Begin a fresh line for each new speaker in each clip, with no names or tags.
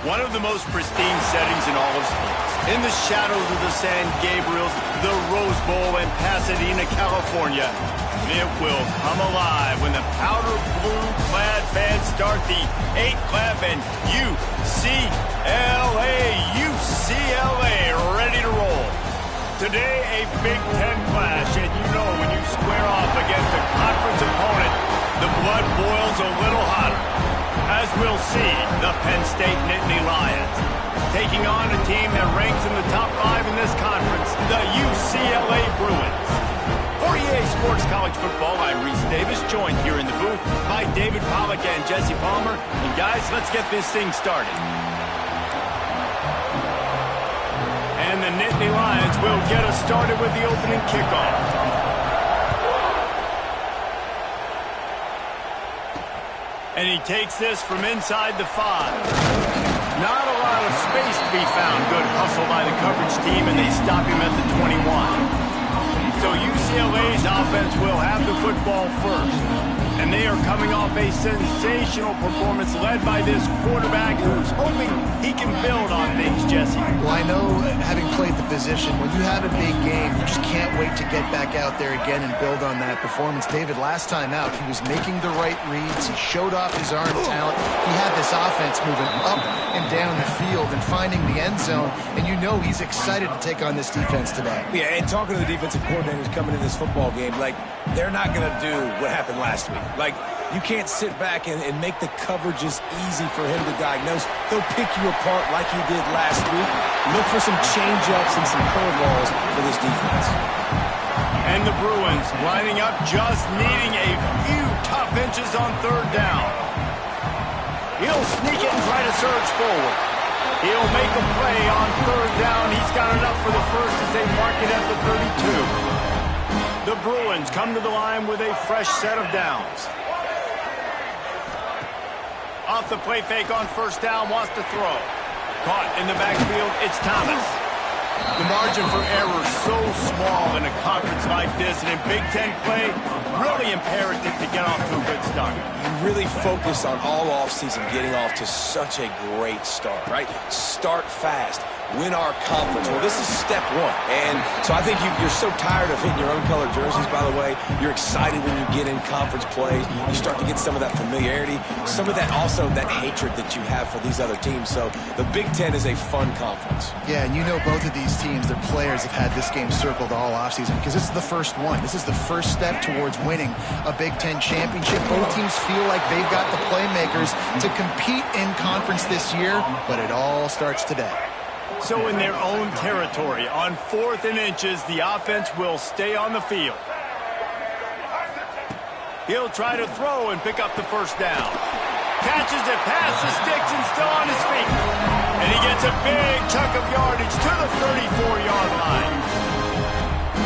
One of the most pristine settings in all of sports. In the shadows of the San Gabriels, the Rose Bowl in Pasadena, California, it will come alive when the powder blue-clad fans start the 8-11 UCLA ready to roll. Today, a Big Ten clash, and you know when you square off against a conference opponent, the blood boils a little hotter. As we'll see, the Penn State Nittany Lions taking on a team that ranks in the top 5 in this conference, the UCLA Bruins. For EA Sports College Football, I'm Reese Davis, joined here in the booth by David Pollack and Jesse Palmer. And guys, let's get this thing started. And the Nittany Lions will get us started with the opening kickoff. And he takes this from inside the 5. Not a lot of space to be found. Good hustle by the coverage team, and they stop him at the 21. So UCLA's offense will have the football first. And they are coming off a sensational performance led by this quarterback who's hoping he can build on things, Jesse.
Well, I know, having played the position, when you have a big game, you just can't wait to get back out there again and build on that performance. David, last time out, he was making the right reads. He showed off his arm talent. He had this offense moving up and down the field and finding the end zone. And you know he's excited to take on this defense today.
Yeah, and talking to the defensive coordinators coming in this football game, like, they're not going to do what happened last week. Like, you can't sit back and make the coverages easy for him to diagnose. They'll pick you apart like he did last week. Look for some change-ups and some curveballs for this defense.
And the Bruins lining up, just needing a few tough inches on third down. He'll sneak it and try to surge forward. He'll make a play on third down. He's got enough for the first as they mark it at the 32. The Bruins come to the line with a fresh set of downs. Off the play fake on first down, wants to throw. Caught in the backfield, it's Thomas. The margin for error so small in a conference like this, and in Big Ten play, really imperative to get off to a good start.
You really focus on all offseason getting off to such a great start, right? Start fast. Win our conference. Well, this is step 1. And so I think you're so tired of hitting your own colored jerseys, by the way. You're excited when you get in conference plays. You start to get some of that familiarity, some of that also that hatred that you have for these other teams. So the Big Ten is a fun conference.
Yeah, and you know both of these teams, their players have had this game circled all offseason because this is the first one. This is the first step towards winning a Big Ten championship. Both teams feel like they've got the playmakers to compete in conference this year, but it all starts today.
So in their own territory, on 4th and inches, the offense will stay on the field. He'll try to throw and pick up the first down. Catches it past the sticks and still on his feet. And he gets a big chunk of yardage to the 34-yard line.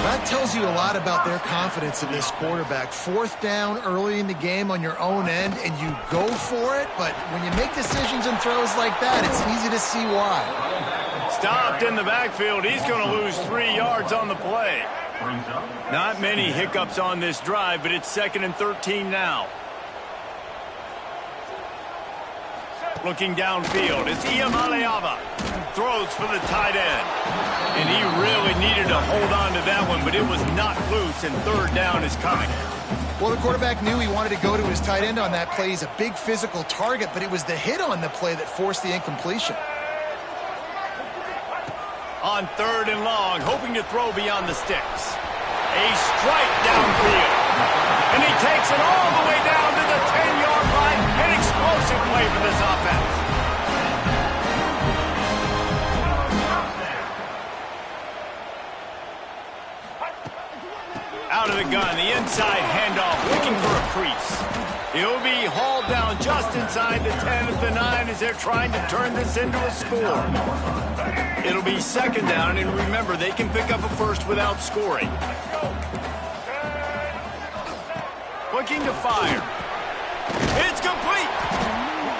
That tells you a lot about their confidence in this quarterback. 4th down early in the game on your own end, and you go for it. But when you make decisions and throws like that, it's easy to see why.
Stopped in the backfield. He's going to lose 3 yards on the play. Not many hiccups on this drive, but it's 2nd and 13 now. Looking downfield, it's Iamaleava. Throws for the tight end. And he really needed to hold on to that one, but it was not loose, and 3rd down is coming.
Well, the quarterback knew he wanted to go to his tight end on that play. He's a big physical target, but it was the hit on the play that forced the incompletion.
On 3rd and long, hoping to throw beyond the sticks. A strike downfield. And he takes it all the way down to the 10-yard line. An explosive play for this offense. Out of the gun, the inside handoff, looking for a crease. He'll be hauled down just inside the 10 at the 9 as they're trying to turn this into a score. It'll be 2nd down, and remember, they can pick up a first without scoring. Looking to fire. It's complete.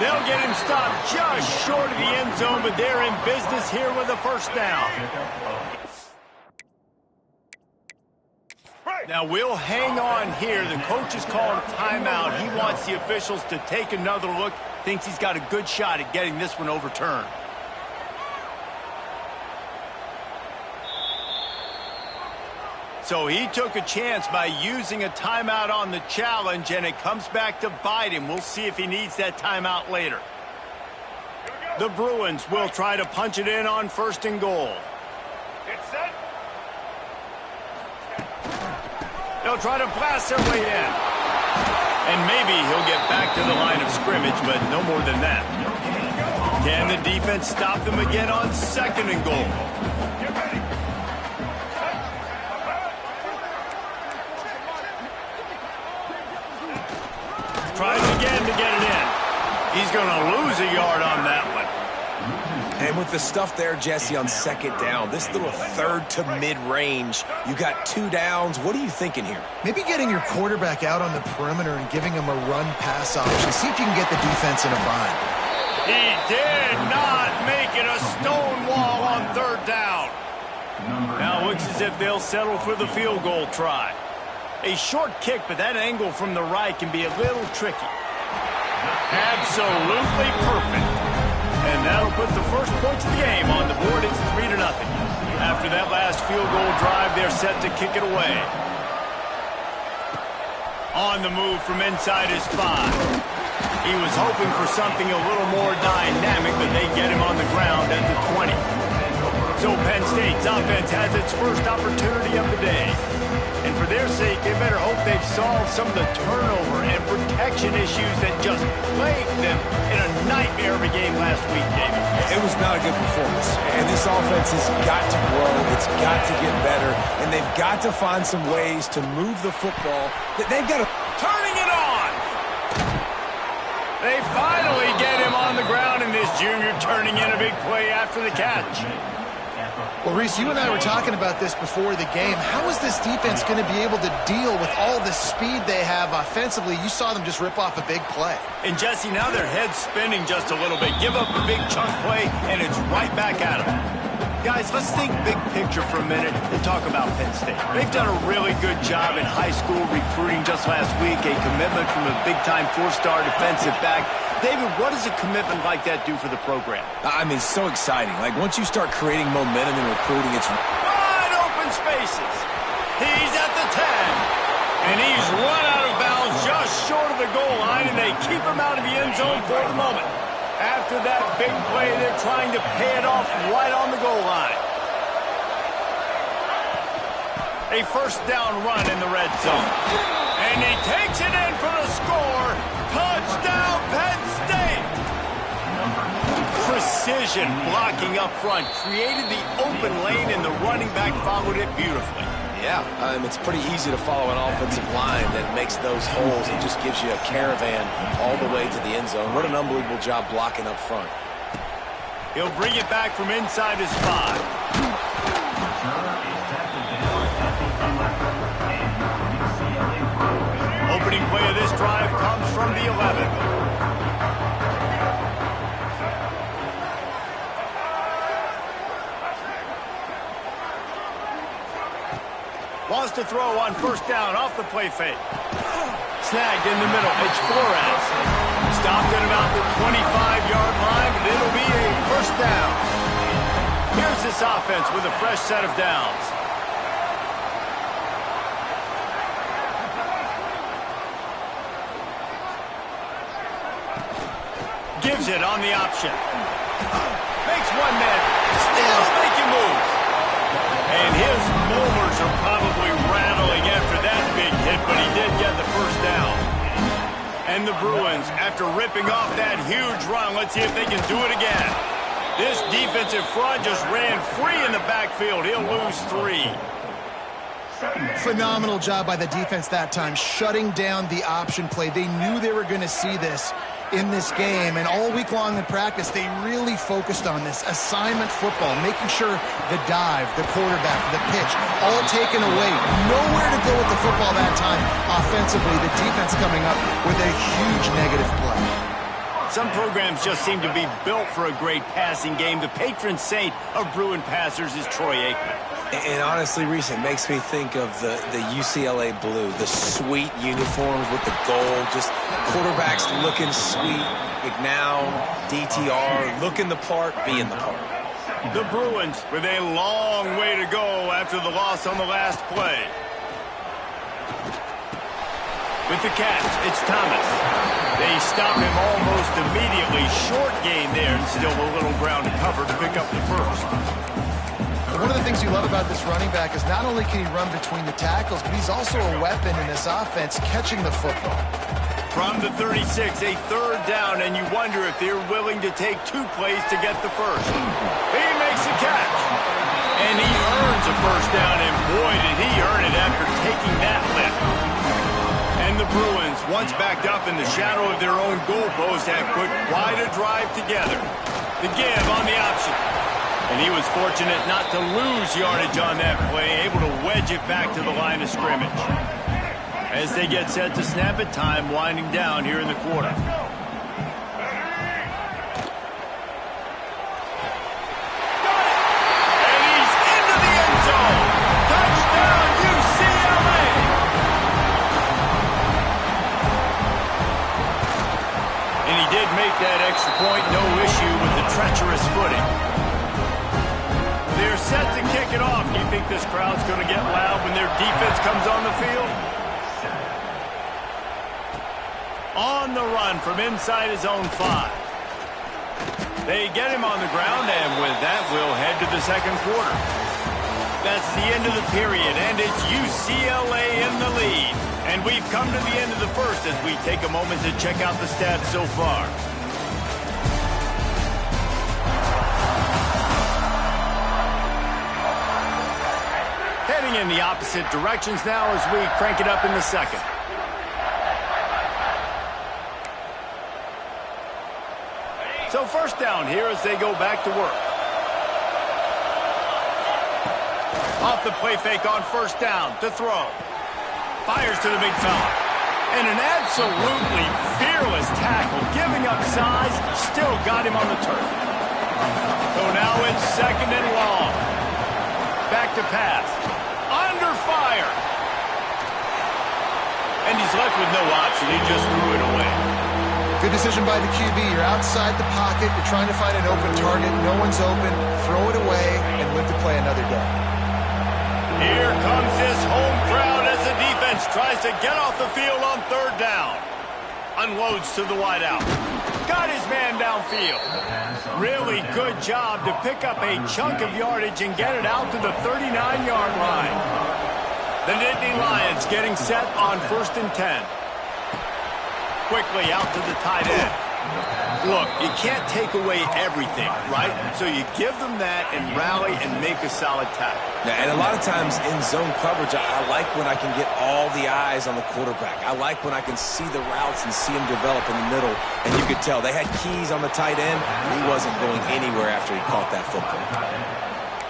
They'll get him stopped just short of the end zone, but they're in business here with a first down. Now, we'll hang on here. The coach is calling a timeout. He wants the officials to take another look thinks he's got a good shot at getting this one overturned. So he took a chance by using a timeout on the challenge, and it comes back to bite him. We'll see if he needs that timeout later. The Bruins will try to punch it in on 1st and goal.
Get set.
They'll try to blast their way in. And maybe he'll get back to the line of scrimmage, but no more than that. Can the defense stop them again on 2nd and goal?
Get ready.
Tries again to get it in. He's going to lose a yard on that one.
And with the stuff there, Jesse, on 2nd down, this little 3rd to mid-range, you got 2 downs. What are you thinking here?
Maybe getting your quarterback out on the perimeter and giving him a run-pass option. See if you can get the defense in a bind.
He did not make it a stone wall on 3rd down. Now it looks as if they'll settle for the field goal try. A short kick, but that angle from the right can be a little tricky. Absolutely perfect. And that'll put the first points of the game on the board. It's 3-0. After that last field goal drive, they're set to kick it away. On the move from inside his 5. He was hoping for something a little more dynamic, but they get him on the ground at the 20. So Penn State's offense has its first opportunity of the day. And for their sake, they better hope they've solved some of the turnover and protection issues that just plagued them in a nightmare of a game last week, David.
It was not a good performance. And this offense has got to grow. It's got to get better. And they've got to find some ways to move the football. They've got to...
Turning it on! They finally get him on the ground, and this junior turning in a big play after the catch.
Well, Reese, you and I were talking about this before the game. How is this defense going to be able to deal with all the speed they have offensively? You saw them just rip off a big play.
And, Jesse, now their head's spinning just a little bit. Give up a big chunk play, and it's right back at them. Guys, let's think big picture for a minute and talk about Penn State. They've done a really good job in high school recruiting just last week, a commitment from a big-time 4-star defensive back. David, what does a commitment like that do for the program?
I mean, so exciting. Like, once you start creating momentum in recruiting, it's...
Wide open spaces. He's at the 10. And he's run out of bounds just short of the goal line, and they keep him out of the end zone for the moment. After that big play, they're trying to pay it off right on the goal line. A 1st down run in the red zone. And he takes it in for the score. Touchdown, Penn State! Precision blocking up front created the open lane, and the running back followed it beautifully.
Yeah, it's pretty easy to follow an offensive line that makes those holes and just gives you a caravan all the way to the end zone. What an unbelievable job blocking up front.
He'll bring it back from inside his 5. Opening play of this drive comes from the 11. Wants to throw on 1st down off the play fake. Snagged in the middle. It's Flores. Stopped at about the 25-yard line, but it'll be a 1st down. Here's this offense with a fresh set of downs. Gives it on the option. Makes one man. Still making moves. And his molars are probably rattling after that big hit, but he did get the 1st down. And the Bruins, after ripping off that huge run, let's see if they can do it again. This defensive front just ran free in the backfield. He'll lose 3.
Phenomenal job by the defense that time, shutting down the option play. They knew they were going to see this in this game, and all week long in practice, they really focused on this assignment football, making sure the dive, the quarterback, the pitch, all taken away. Nowhere to go with the football that time offensively. The defense coming up with a huge negative play.
Some programs just seem to be built for a great passing game. The patron saint of Bruin passers is Troy Aikman.
And honestly, Reese, it makes me think of the UCLA blue, the sweet uniforms with the gold, just quarterbacks looking sweet. McNown, DTR, looking the part, being the part.
The Bruins with a long way to go after the loss on the last play. With the catch, it's Thomas. They stop him almost immediately. Short gain there, and still a little ground to cover to pick up the first.
One of the things you love about this running back is not only can he run between the tackles, but he's also a weapon in this offense catching the football.
From the 36, a third down, and you wonder if they're willing to take 2 plays to get the first. He makes a catch, and he earns a first down, and boy, did he earn it after taking that lift. And the Bruins, once backed up in the shadow of their own goalpost, have put quite a drive together. The give on the option. And he was fortunate not to lose yardage on that play, able to wedge it back to the line of scrimmage. As they get set to snap it, time winding down here in the quarter. And he's into the end zone. Touchdown, UCLA! And he did make that extra point, no issue with the treacherous footing. They're set to kick it off. Do you think this crowd's going to get loud when their defense comes on the field? On the run from inside his own 5. They get him on the ground, and with that, we'll head to the second quarter. That's the end of the period, and it's UCLA in the lead. And we've come to the end of the first as we take a moment to check out the stats so far. Heading in the opposite directions now as we crank it up in the second. So first down here as they go back to work. Off the play fake on first down to throw. Fires to the big fella. And an absolutely fearless tackle, giving up size, still got him on the turf. So now it's second and long. Back to pass. Under fire. And he's left with no option. He just threw it away.
Good decision by the QB. You're outside the pocket. You're trying to find an open target. No one's open. Throw it away and live to play another day.
Here comes this home crowd as the defense tries to get off the field on third down. Unloads to the wideout. Got his man downfield. Really good job to pick up a chunk of yardage and get it out to the 39-yard line. The Nittany Lions getting set on 1st and 10. Quickly out to the tight end. Look, you can't take away everything, right? So you give them that and rally and make a solid tackle.
Now, and a lot of times in zone coverage, I like when I can get all the eyes on the quarterback. I like when I can see the routes and see him develop in the middle. And you could tell they had keys on the tight end. He wasn't going anywhere after he caught that football.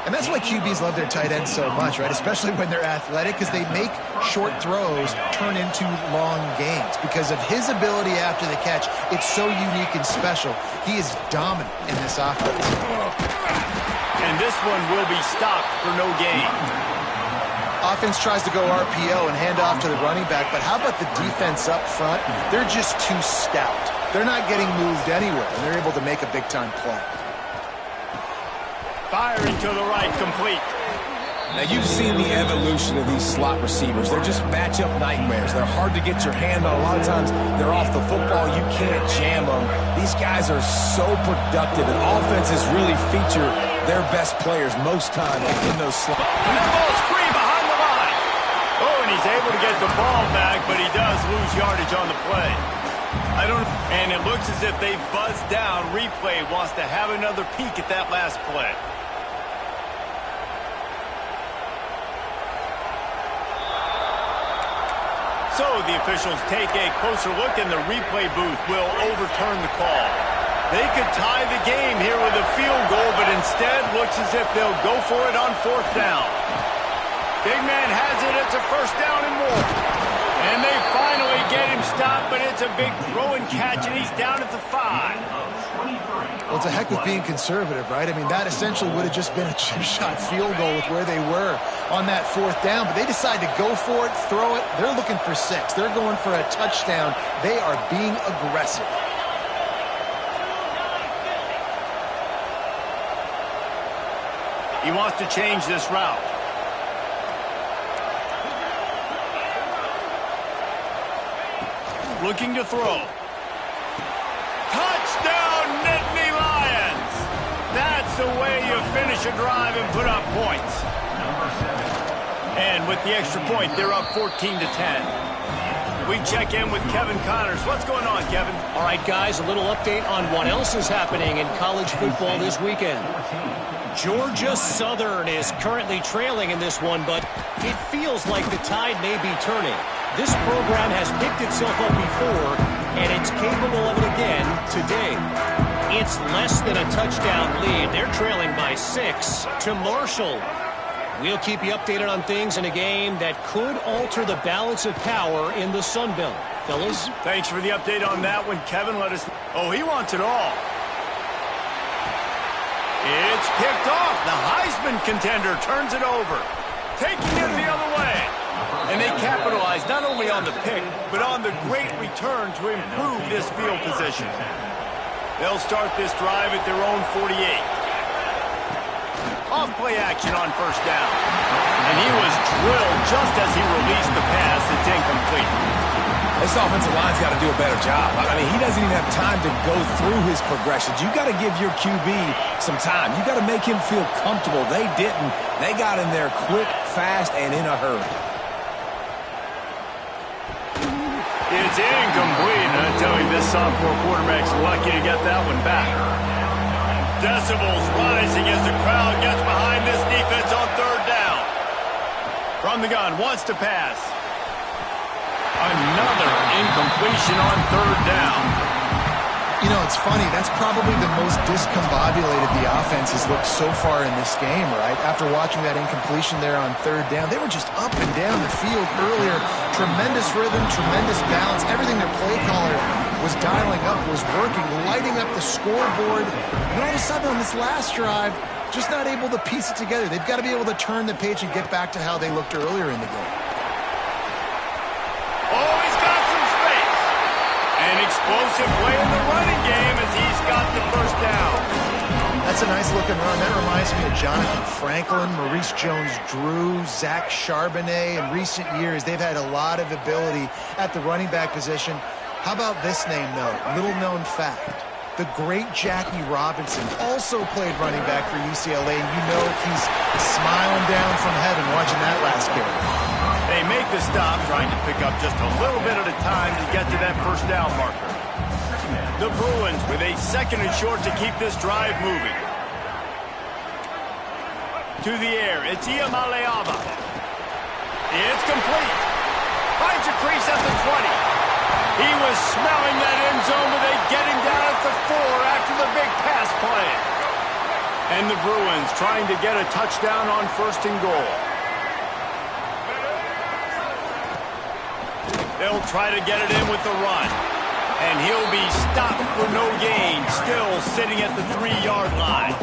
And that's why QBs love their tight ends so much, right? Especially when they're athletic, because they make short throws turn into long gains. Because of his ability after the catch, it's so unique and special. He is dominant in this offense.
And this one will be stopped for no gain.
Offense tries to go RPO and hand off to the running back, but how about the defense up front? They're just too stout. They're not getting moved anywhere, and they're able to make a big-time play.
Firing to the right, complete.
Now, you've seen the evolution of these slot receivers. They're just matchup nightmares. They're hard to get your hand on. A lot of times, they're off the football. You can't jam them. These guys are so productive, and offenses really feature their best players most times in those slots.
And that ball's free behind the line. Oh, and he's able to get the ball back, but he does lose yardage on the play. And it looks as if they buzzed down. Replay wants to have another peek at that last play. So the officials take a closer look, and the replay booth will overturn the call. They could tie the game here with a field goal, but instead looks as if they'll go for it on 4th down. Big man has it. It's a 1st down and more. And they finally get him stopped, but it's a big throw and catch, and he's down at the 5.
Well, it's a heck of being conservative, right? I mean, that essentially would have just been a chip-shot field goal with where they were on that 4th down, but they decide to go for it, throw it. They're looking for 6. They're going for a touchdown. They are being aggressive.
He wants to change this route. Looking to throw. Touchdown, Nittany Lions! That's the way you finish a drive and put up points. And with the extra point, they're up 14-10. We check in with Kevin Connors. What's going on, Kevin?
All right, guys, a little update on what else is happening in college football this weekend. Georgia Southern is currently trailing in this one, but it feels like the tide may be turning. This program has picked itself up before, and it's capable of it again today. It's less than a touchdown lead. They're trailing by 6 to Marshall. We'll keep you updated on things in a game that could alter the balance of power in the Sun Belt. Fellas?
Thanks for the update on that one, Kevin. Let us... Oh, he wants it all. It's picked off. The Heisman contender turns it over, taking it the other way. And they capitalize not only on the pick, but on the great return to improve this field position. They'll start this drive at their own 48. Off-play action on 1st down. And he was drilled just as he released the pass. It's incomplete.
This offensive line's got to do a better job. I mean, he doesn't even have time to go through his progressions. You got to give your QB some time. You got to make him feel comfortable. They didn't. They got in there quick, fast, and in a hurry.
It's incomplete. I tell you, this sophomore quarterback's lucky to get that one back. Decibels rising as the crowd gets behind this defense on 3rd down. From the gun, wants to pass. Another incompletion on 3rd down.
You know, it's funny. That's probably the most discombobulated the offense has looked so far in this game, right? After watching that incompletion there on 3rd down, they were just up and down the field earlier. Tremendous rhythm, tremendous balance. Everything their play caller was dialing up was working, lighting up the scoreboard. And all of a sudden on this last drive, just not able to piece it together. They've got to be able to turn the page and get back to how they looked earlier in the game.
Oh, he's got some space. An explosive play in the running game as he's got the 1st down.
That's a nice looking run. That reminds me of Jonathan Franklin, Maurice Jones-Drew, Zach Charbonnet. In recent years, they've had a lot of ability at the running back position. How about this name, though? Little known fact. The great Jackie Robinson also played running back for UCLA, and you know he's smiling down from heaven watching that last carry.
They make the stop, trying to pick up just a little bit at a time to get to that 1st down marker. The Bruins with a 2nd and short to keep this drive moving. To the air, it's Iamaleava. It's complete. Finds a crease at the 20. He was smelling that end zone, but they get him down at the 4 after the big pass play. And the Bruins trying to get a touchdown on 1st and goal. They'll try to get it in with the run. And he'll be stopped for no gain, still sitting at the 3-yard line.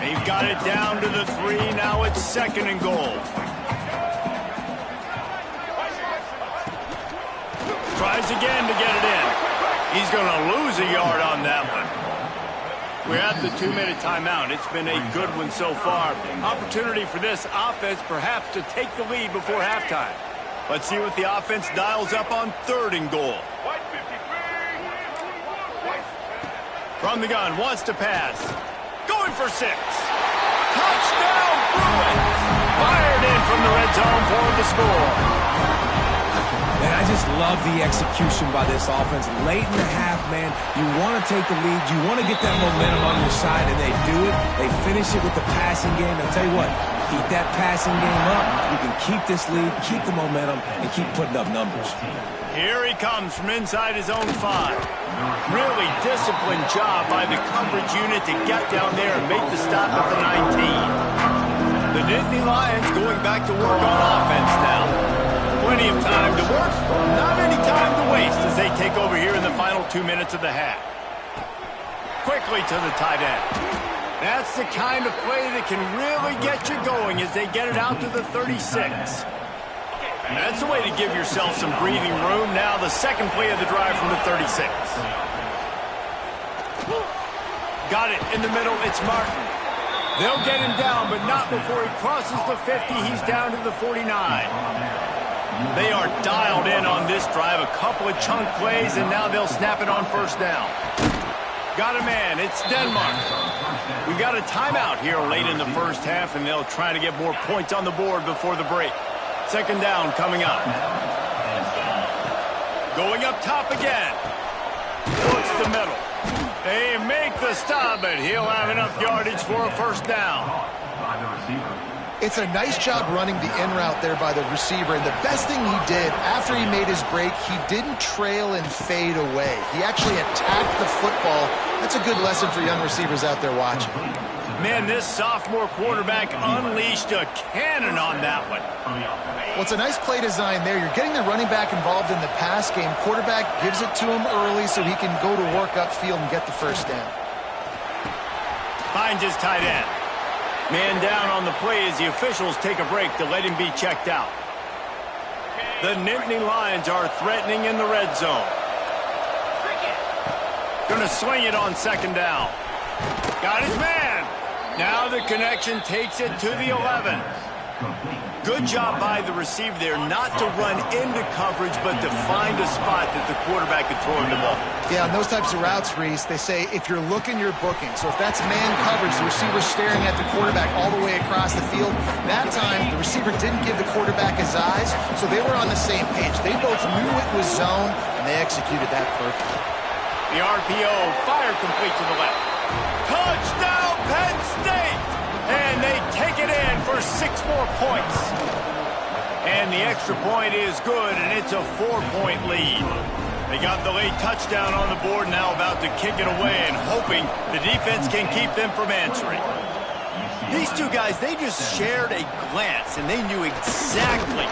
They've got it down to the 3, now it's 2nd and goal. Tries again to get it in. He's going to lose a yard on that one. We're at the 2-minute timeout. It's been a good one so far. Opportunity for this offense perhaps to take the lead before halftime. Let's see what the offense dials up on 3rd and goal. From the gun, wants to pass. Going for 6. Touchdown, Bruins! Fired in from the red zone for the score.
Man, I just love the execution by this offense. Late in the half, man, you want to take the lead. You want to get that momentum on your side, and they do it. They finish it with the passing game. I'll tell you what, keep that passing game up. You can keep this lead, keep the momentum, and keep putting up numbers.
Here he comes from inside his own 5. Really disciplined job by the coverage unit to get down there and make the stop at the 19. The Nittany Lions going back to work on offense now. Plenty Plenty of time to work, not any time to waste as they take over here in the final 2 minutes of the half. Quickly to the tight end. That's the kind of play that can really get you going as they get it out to the 36. That's the way to give yourself some breathing room. Now the second play of the drive from the 36. Got it in the middle. It's Martin. They'll get him down, but not before he crosses the 50. He's down to the 49. They are dialed in on this drive. A couple of chunk plays, and now they'll snap it on first down. Got a man. It's Denmark. We've got a timeout here late in the first half, and they'll try to get more points on the board before the break. Second down coming up. Going up top again. Works the middle. They make the stop, but he'll have enough yardage for a first down.
It's a nice job running the in route there by the receiver, and the best thing he did after he made his break, he didn't trail and fade away. He actually attacked the football. That's a good lesson for young receivers out there watching.
Man, this sophomore quarterback unleashed a cannon on that one.
Well, it's a nice play design there. You're getting the running back involved in the pass game. Quarterback gives it to him early so he can go to work upfield and get the first down.
Finds his tight end. Man down on the play as the officials take a break to let him be checked out. The Nittany Lions are threatening in the red zone. Gonna swing it on second down. Got his man. Now the connection takes it to the 11. Good job by the receiver there not to run into coverage, but to find a spot that the quarterback could throw him the ball.
Yeah, on those types of routes, Reese, they say if you're looking, you're booking. So if that's man coverage, the receiver's staring at the quarterback all the way across the field. That time, the receiver didn't give the quarterback his eyes, so they were on the same page. They both knew it was zone, and they executed that perfectly.
The RPO fired complete to the left. Touchdown, Penn State! And they take it in for 6 more points. And the extra point is good, and it's a 4-point lead. They got the late touchdown on the board, now about to kick it away and hoping the defense can keep them from answering. These two guys, they just shared a glance, and they knew exactly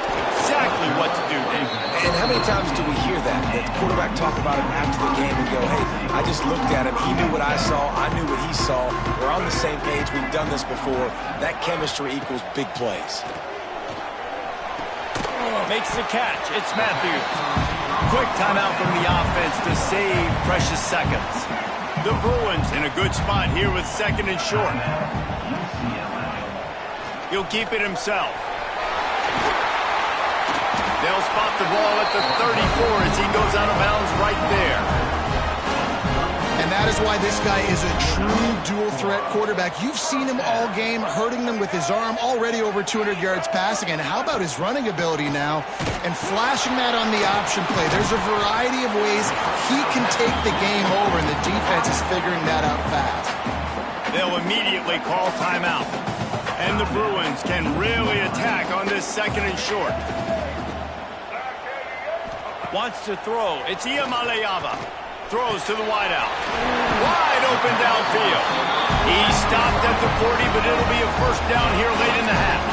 what to do, Dave.
And how many times do we hear that? The quarterback talk about him after the game and go, hey, I just looked at him. He knew what I saw. I knew what he saw. We're on the same page. We've done this before. That chemistry equals big plays.
Makes the catch. It's Matthews. Quick timeout from the offense to save precious seconds. The Bruins in a good spot here with second and short. He'll keep it himself. They'll spot the ball at the 34 as he goes out of bounds right there.
And that is why this guy is a true dual-threat quarterback. You've seen him all game, hurting them with his arm, already over 200 yards passing. And how about his running ability now? And flashing that on the option play. There's a variety of ways he can take the game over, and the defense is figuring that out fast.
They'll immediately call timeout. And the Bruins can really attack on this second and short. Wants to throw. It's Iamaleava. Throws to the wideout. Wide open downfield. He stopped at the 40, but it'll be a first down here late in the half.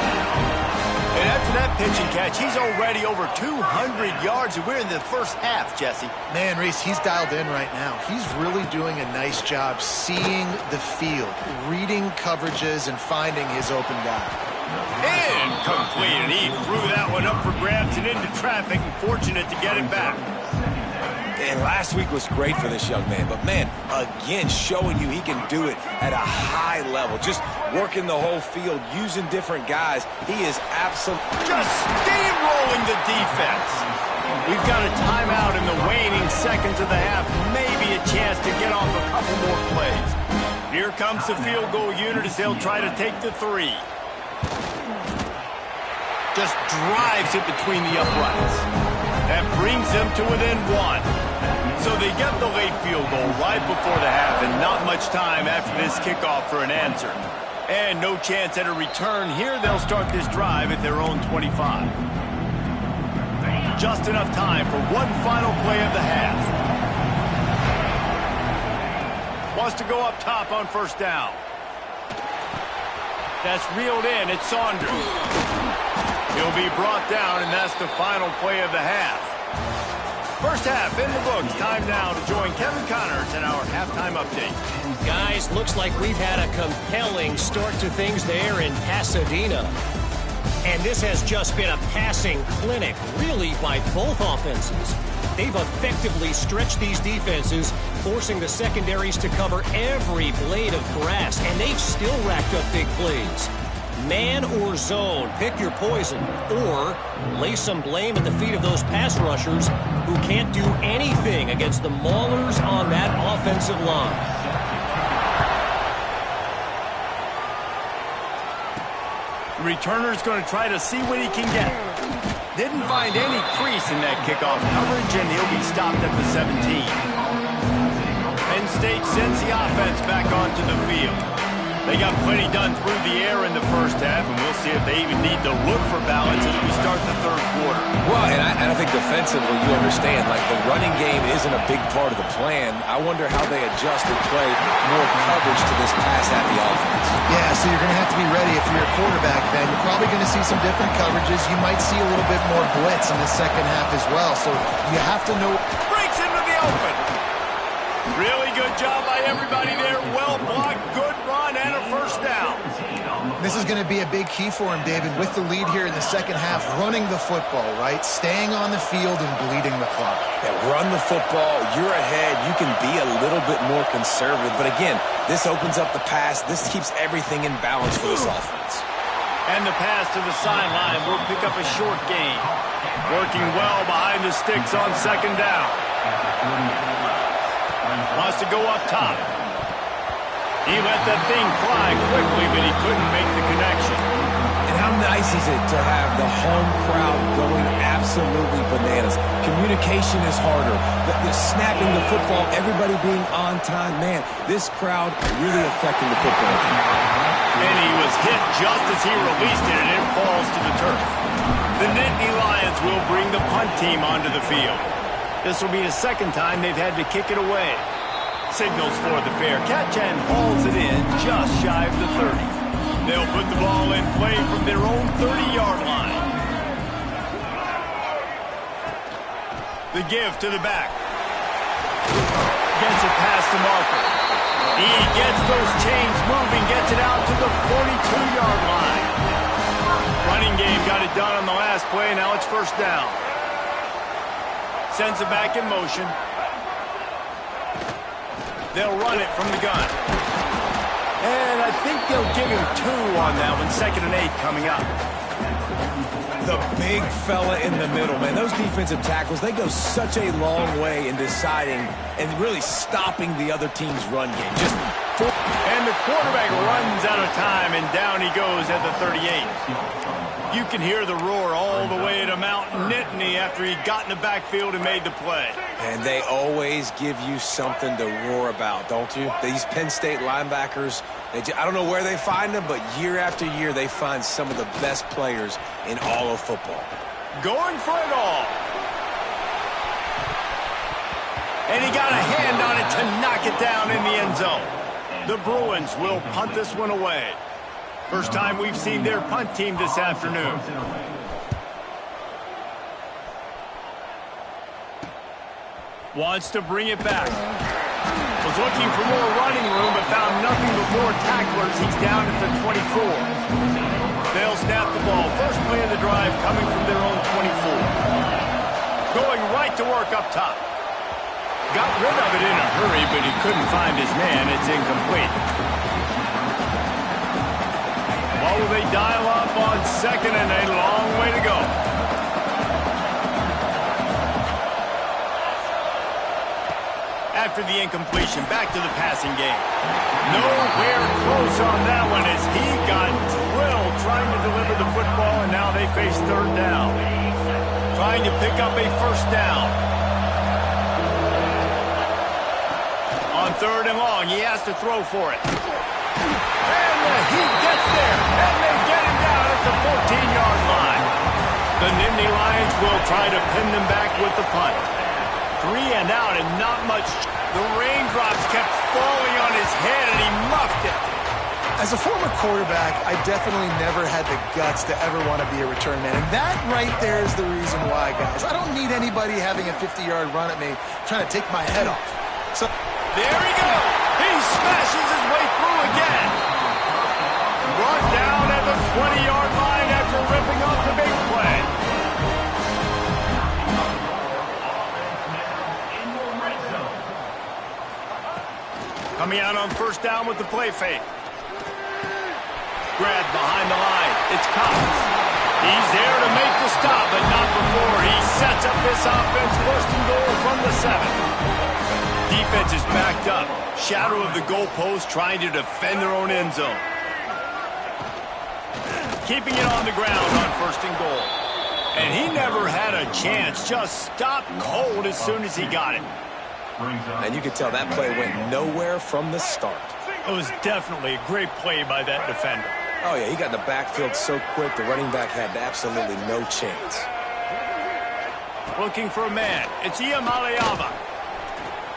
And after that pitch and catch, he's already over 200 yards, and we're in the first half, Jesse.
Man, Reese, he's dialed in right now. He's really doing a nice job seeing the field, reading coverages, and finding his open guy.
Incomplete, and he threw that one up for grabs and into traffic, and fortunate to get it back.
And last week was great for this young man. But, man, again, showing you he can do it at a high level. Just working the whole field, using different guys. He is absolutely
just steamrolling the defense. We've got a timeout in the waning seconds of the half. Maybe a chance to get off a couple more plays. Here comes the field goal unit as they'll try to take the 3. Just drives it between the uprights. That brings them to within 1. So they get the late field goal right before the half, and not much time after this kickoff for an answer. And no chance at a return. Here they'll start this drive at their own 25. Just enough time for one final play of the half. Wants to go up top on first down. That's reeled in. It's Saunders. He'll be brought down, and that's the final play of the half. First half in the books. Time now to join Kevin Connors in our halftime update.
Guys, looks like we've had a compelling start to things there in Pasadena. And this has just been a passing clinic, really, by both offenses. They've effectively stretched these defenses, forcing the secondaries to cover every blade of grass, and they've still racked up big plays. Man or zone, pick your poison, or lay some blame at the feet of those pass rushers who can't do anything against the maulers on that offensive line.
The returner's going to try to see what he can get. Didn't find any crease in that kickoff coverage, and he'll be stopped at the 17. Penn State sends the offense back onto the field. They got plenty done through the air in the first half, and we'll see if they even need to look for balance as we start the third quarter.
Well, and I think defensively, you understand, like the running game isn't a big part of the plan. I wonder how they adjust and play more coverage to this pass-happy offense.
Yeah, so you're going to have to be ready if you're a quarterback, Ben. You're probably going to see some different coverages. You might see a little bit more blitz in the second half as well. So you have to know.
Breaks into the open. Really good job by everybody there. Well blocked, good run, and a first down.
This is going to be a big key for him, David, with the lead here in the second half, running the football, right? Staying on the field and bleeding the clock.
Yeah, run the football. You're ahead. You can be a little bit more conservative. But again, this opens up the pass. This keeps everything in balance for this offense.
And the pass to the sideline will pick up a short gain. Working well behind the sticks on second down. Wants to go up top. He let that thing fly quickly, but he couldn't make the connection.
And how nice is it to have the home crowd going absolutely bananas? Communication is harder. The snapping the football, everybody being on time. Man, this crowd really affecting the football team.
And he was hit just as he released it, and it falls to the turf. The Nittany Lions will bring the punt team onto the field. This will be the second time they've had to kick it away. Signals for the fair catch and hauls it in just shy of the 30. They'll put the ball in play from their own 30-yard line. The give to the back. Gets it past the marker. He gets those chains moving, gets it out to the 42-yard line. Running game got it done on the last play. Now it's first down. Sends it back in motion. They'll run it from the gun. And I think they'll give him 2 on that one. 2nd and 8 coming up.
The big fella in the middle, man. Those defensive tackles, they go such a long way in deciding and really stopping the other team's run game.
And the quarterback runs out of time, and down he goes at the 38. You can hear the roar all the way to Mount Nittany after he got in the backfield and made the play.
And they always give you something to roar about, don't you? These Penn State linebackers, I don't know where they find them, but year after year they find some of the best players in all of football.
Going for it all. And he got a hand on it to knock it down in the end zone. The Bruins will punt this one away. First time we've seen their punt team this afternoon. Wants to bring it back. Was looking for more running room, but found nothing but more tacklers. He's down at the 24. They'll snap the ball. First play of the drive coming from their own 24. Going right to work up top. Got rid of it in a hurry, but he couldn't find his man. It's incomplete. What will they dial up on second, and a long way to go. After the incompletion, back to the passing game. Nowhere close on that one as he got drilled trying to deliver the football, and now they face third down. Trying to pick up a first down. On 3rd and long, he has to throw for it. And he gets there, and they get him down at the 14-yard line. The Nittany Lions will try to pin them back with the punt. 3 and out, and not much. The raindrops kept falling on his head, and he muffed it.
As a former quarterback, I definitely never had the guts to ever want to be a return man. And that right there is the reason why, guys. I don't need anybody having a 50-yard run at me trying to take my head off. So
there he goes. He smashes his way through again. Brought down at the 20-yard line after ripping off the big play. Coming out on first down with the play fake. Grab behind the line. It's Cox. He's there to make the stop, but not before he sets up this offense. First and goal from the 7. Defense is backed up. Shadow of the goalpost, trying to defend their own end zone. Keeping it on the ground on first and goal. And he never had a chance. Just stopped cold as soon as he got it.
And you could tell that play went nowhere from the start.
It was definitely a great play by that defender.
Oh, yeah, he got in the backfield so quick, the running back had absolutely no chance.
Looking for a man. It's Iamaleava.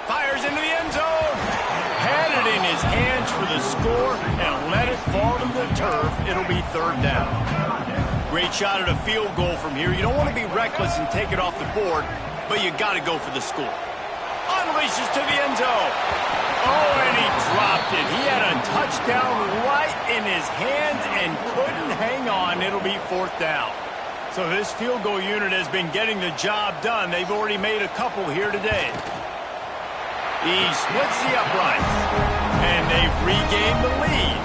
Fires into the end zone. Had it in his hands for the score and let it fall to the turf. It'll be third down. Great shot at a field goal from here. You don't want to be reckless and take it off the board, but you got to go for the score. Unleashes to the end zone. Oh, and he dropped it. He had a touchdown right in his hands and couldn't hang on. It'll be fourth down. So this field goal unit has been getting the job done. They've already made a couple here today. He splits the uprights, and they've regained the lead.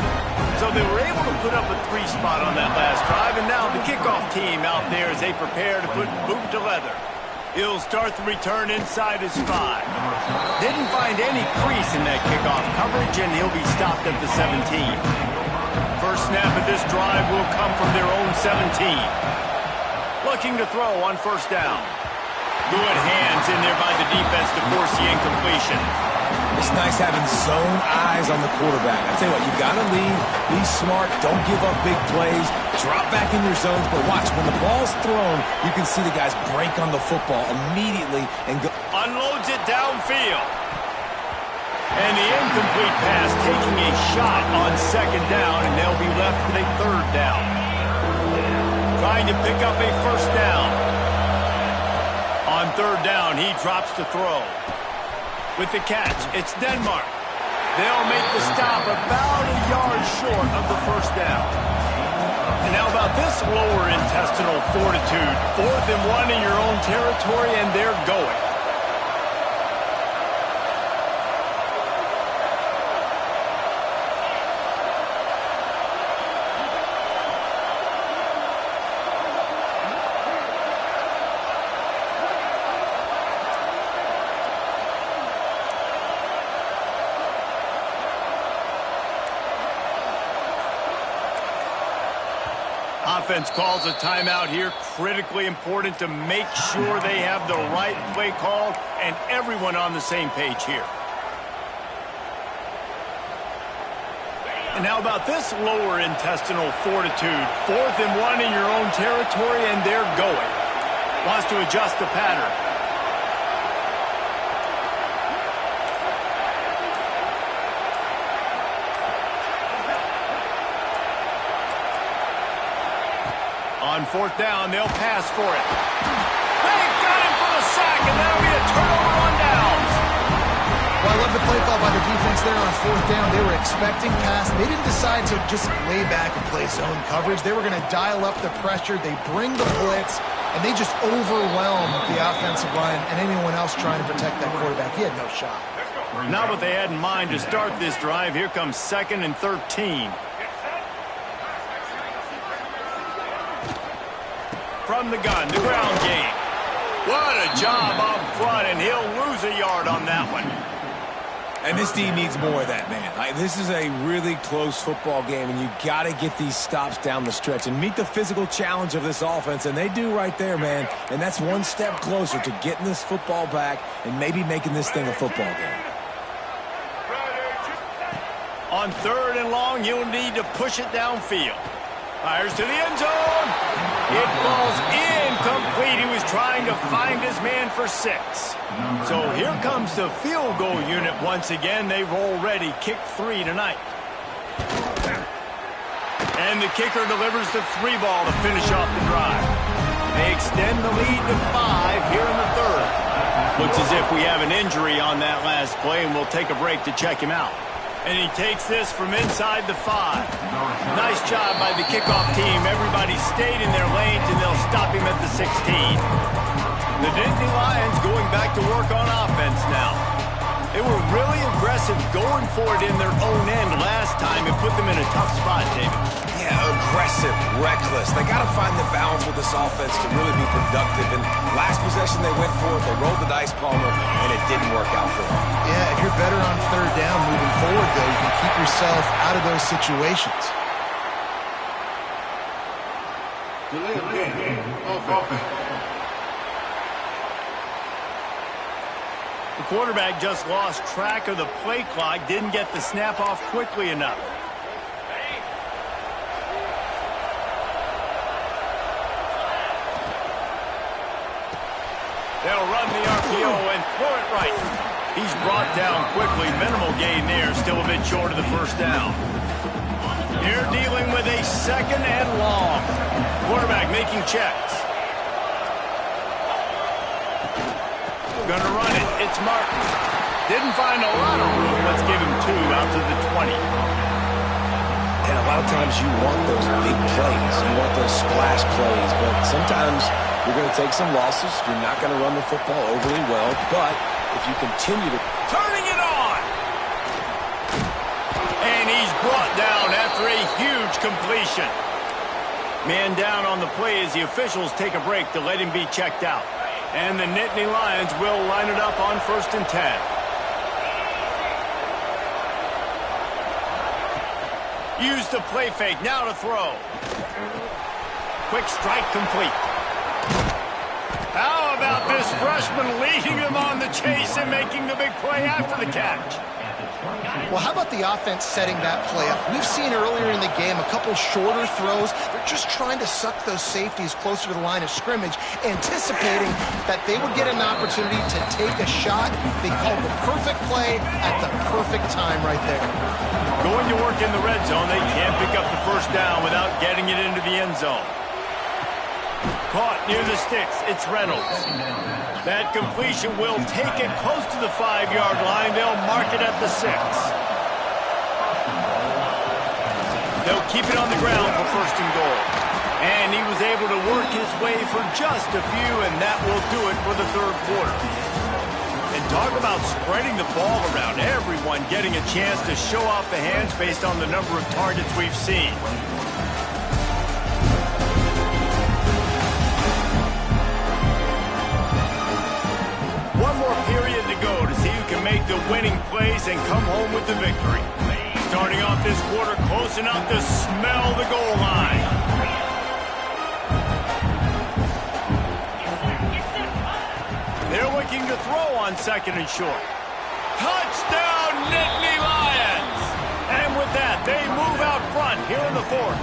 So they were able to put up a 3 spot on that last drive, and now the kickoff team out there as they prepare to put boot to leather. He'll start the return inside his 5. Didn't find any crease in that kickoff coverage, and he'll be stopped at the 17. First snap of this drive will come from their own 17. Looking to throw on first down. Good hands in there by the defense to force the incompletion.
It's nice having zone eyes on the quarterback. I tell you what, you got to lead, be smart, don't give up big plays, drop back in your zones, but watch, when the ball's thrown, you can see the guys break on the football immediately and go.
Unloads it downfield. And the incomplete pass taking a shot on second down, and they'll be left with a third down. Trying to pick up a first down. On third down, he drops to throw. With the catch, it's Denmark. They'll make the stop about a yard short of the first down. And how about this lower intestinal fortitude? 4th and 1 in your own territory, and they're going. Offense calls a timeout here. Critically important to make sure they have the right play call and everyone on the same page here. And how about this lower intestinal fortitude? 4th and 1 in your own territory, and they're going. Wants to adjust the pattern. On fourth down, they'll pass for it. They got him for the sack, and that'll be a turnover on downs.
Well, I love the play call by the defense there on fourth down. They were expecting pass. They didn't decide to just lay back and play zone coverage. They were going to dial up the pressure. They bring the blitz, and they just overwhelm the offensive line and anyone else trying to protect that quarterback. He had no shot.
Not what they had in mind to start this drive. Here comes 2nd and 13. From the gun, the ground game. What a job up front, and he'll lose a yard on that one.
And this team needs more of that, man. This is a really close football game, and you got to get these stops down the stretch and meet the physical challenge of this offense, and they do right there, man. And that's one step closer to getting this football back and maybe making this thing a football game.
On 3rd and long, you'll need to push it downfield. Fires to the end zone. It falls incomplete. He was trying to find his man for 6. So here comes the field goal unit once again. They've already kicked 3 tonight. And the kicker delivers the 3 ball to finish off the drive. They extend the lead to 5 here in the third. Looks as if we have an injury on that last play, and we'll take a break to check him out. And he takes this from inside the 5. Nice job by the kickoff team. Everybody stayed in their lanes, and they'll stop him at the 16. The Nittany Lions going back to work on offense now. They were really aggressive going for it in their own end last time and put them in a tough spot, David.
Yeah, aggressive, reckless. They got to find the balance with this offense to really be productive. And last possession they went for it, they rolled the dice, Palmer, and it didn't work out for them.
Yeah, if you're better on third down moving forward, though, you can keep yourself out of those situations.
The quarterback just lost track of the play clock, didn't get the snap off quickly enough. They'll run the RPO and throw it right. He's brought down quickly. Minimal gain there, still a bit short of the first down. They're dealing with a 2nd and long. Quarterback making checks. Gonna run it. It's Martin. Didn't find a lot of room. Let's give him 2 out to the 20.
And a lot of times you want those big plays. You want those splash plays. But sometimes you're going to take some losses. You're not going to run the football overly well. But if you continue to...
Turning it on! And he's brought down after a huge completion. Man down on the play as the officials take a break to let him be checked out. And the Nittany Lions will line it up on 1st and 10. Use the play fake, now to throw. Quick strike complete. How about this freshman leading them on the chase and making the big play after the catch?
Well, how about the offense setting that play up? We've seen earlier in the game a couple shorter throws. They're just trying to suck those safeties closer to the line of scrimmage, anticipating that they would get an opportunity to take a shot. They called the perfect play at the perfect time right there.
Going to work in the red zone, they can't pick up the first down without getting it into the end zone. Caught near the sticks, it's Reynolds. That completion will take it close to the 5-yard line. They'll mark it at the 6. They'll keep it on the ground for 1st and goal. And he was able to work his way for just a few, and that will do it for the 3rd quarter. And talk about spreading the ball around. Everyone getting a chance to show off the hands based on the number of targets we've seen. One more period to go to see who can make the winning plays and come home with the victory. Starting off this quarter close enough to smell the goal line. They're looking to throw on 2nd and short. Touchdown, Nittany Lions! And with that, they move out front here in the 4th.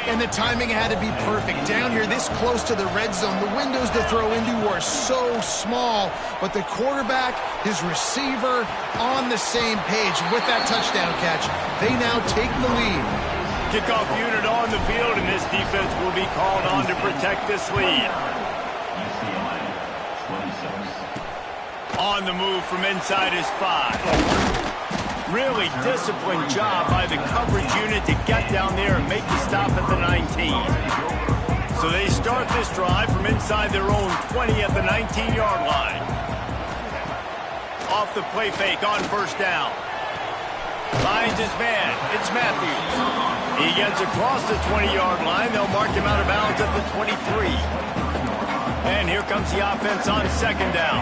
And the timing had to be perfect. Down here this close to the red zone, the windows to throw into are so small, but the quarterback, his receiver, on the same page. With that touchdown catch, they now take the lead.
Kickoff unit on the field, and this defense will be called on to protect this lead. On the move from inside his 5. Really disciplined job by the coverage unit to get down there and make the stop at the 19. So they start this drive from inside their own 20 at the 19-yard line. Off the play fake on 1st down. Finds his man. It's Matthews. He gets across the 20-yard line. They'll mark him out of bounds at the 23. And here comes the offense on 2nd down.